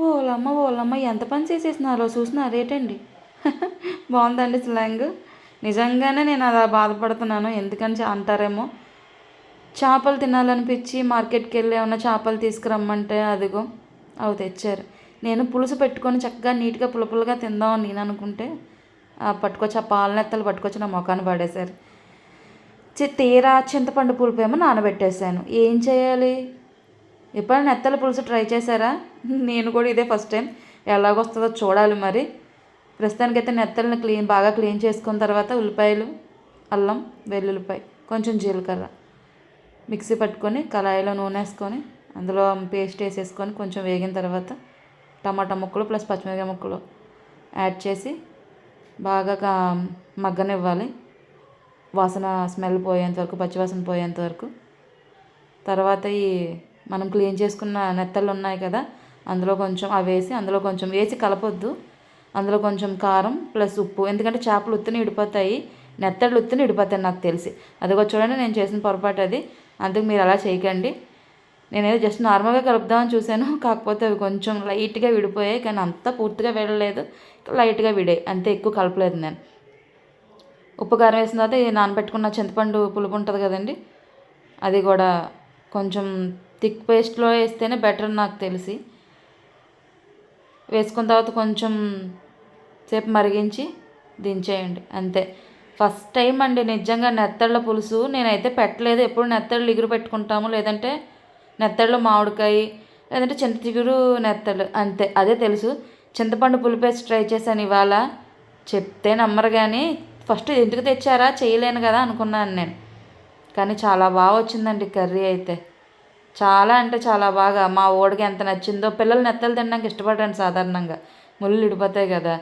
ఓలమ్మ ఓలమ్మ ఎంత పని చేసేసినారో చూసినారేటండి. బాగుందండి స్లాంగ్. నిజంగానే నేను అలా బాధపడుతున్నాను. ఎందుకని అంటారేమో. చేపలు తినాలనిపించి మార్కెట్కి వెళ్ళి ఏమన్నా చేపలు తీసుకురమ్మంటే అదిగో అవి తెచ్చారు. నేను పులుసు పెట్టుకొని చక్కగా నీట్గా పులుపులుగా తిందామని నేను అనుకుంటే పట్టుకొచ్చి ఆ పాల నెత్తలు పట్టుకొచ్చి నా ముఖాన్ని పడేశారు. తీరా చింతపండు పులుపు ఏమో నానబెట్టేశాను. ఏం చేయాలి? ఎప్పుడైనా నెత్తల పులుసు ట్రై చేశారా? నేను కూడా ఇదే ఫస్ట్ టైం. ఎలాగొస్తుందో చూడాలి మరి. ప్రస్తుతానికైతే నెత్తలను బాగా క్లీన్ చేసుకున్న తర్వాత ఉల్లిపాయలు, అల్లం, వెల్లుల్లిపాయ, కొంచెం జీలకర్ర మిక్సీ పట్టుకొని కళాయిలో నూనె వేసుకొని అందులో పేస్ట్ వేసేసుకొని కొంచెం వేగిన తర్వాత టమాటా ముక్కలు ప్లస్ పచ్చిమిరపకాయ ముక్కలు యాడ్ చేసి బాగా మగ్గనివ్వాలి. వాసన స్మెల్ పోయేంత వరకు, పచ్చివాసన పోయేంత వరకు. తర్వాత మనం క్లీన్ చేసుకున్న నెత్తళ్ళు ఉన్నాయి కదా, అందులో కొంచెం అవి వేసి అందులో కొంచెం వేసి కలపొద్దు. అందులో కొంచెం కారం ప్లస్ ఉప్పు, ఎందుకంటే చేపలు ఉత్తిని విడిపోతాయి, నెత్తళ్ళు ఉత్తిని విడిపోతాయి నాకు తెలిసి. అదిగో చూడండి, నేను చేసిన పొరపాటు అది. అందుకు మీరు అలా చేయకండి. నేనేదో జస్ట్ నార్మల్గా కలుపుదామని చూశాను, కాకపోతే అవి కొంచెం లైట్గా విడిపోయాయి. కానీ అంతా పూర్తిగా విడలేదు, లైట్గా విడాయి అంతే, ఎక్కువ కలపలేదు నేను. ఉప్పు కారం వేసిన తర్వాత నానబెట్టుకున్న చింతపండు పులుపు ఉంటుంది కదండి, అది కూడా కొంచెం థిక్ పేస్ట్లో వేస్తేనే బెటర్ నాకు తెలిసి. వేసుకున్న తర్వాత కొంచెం సేపు మరిగించి దించేయండి అంతే. ఫస్ట్ టైం అండి నిజంగా నెత్తళ్ళ పులుసు నేనైతే పెట్టలేదు. ఎప్పుడు నెత్తళ్ళు ఇగురు పెట్టుకుంటాము, లేదంటే నెత్తళ్ళు మామిడికాయ, లేదంటే చింత చిగురు నెత్తళ్ళు అంతే, అదే తెలుసు. చింతపండు పులిపేసి ట్రై చేశాను ఇవాళ. చెప్తే నమ్మరు కానీ ఫస్ట్ ఎందుకు తెచ్చారా, చేయలేను కదా అనుకున్నాను నేను. కానీ చాలా బాగా వచ్చిందండి కర్రీ అయితే. చాలా అంటే చాలా బాగా. మా ఓడికి ఎంత నచ్చిందో. పిల్లలు నెత్తలు తినడానికి ఇష్టపడరండి సాధారణంగా, ముళ్ళు విడిపోతాయి కదా.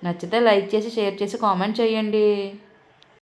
నచ్చితే లైక్ చేసి, షేర్ చేసి, కామెంట్ చేయండి.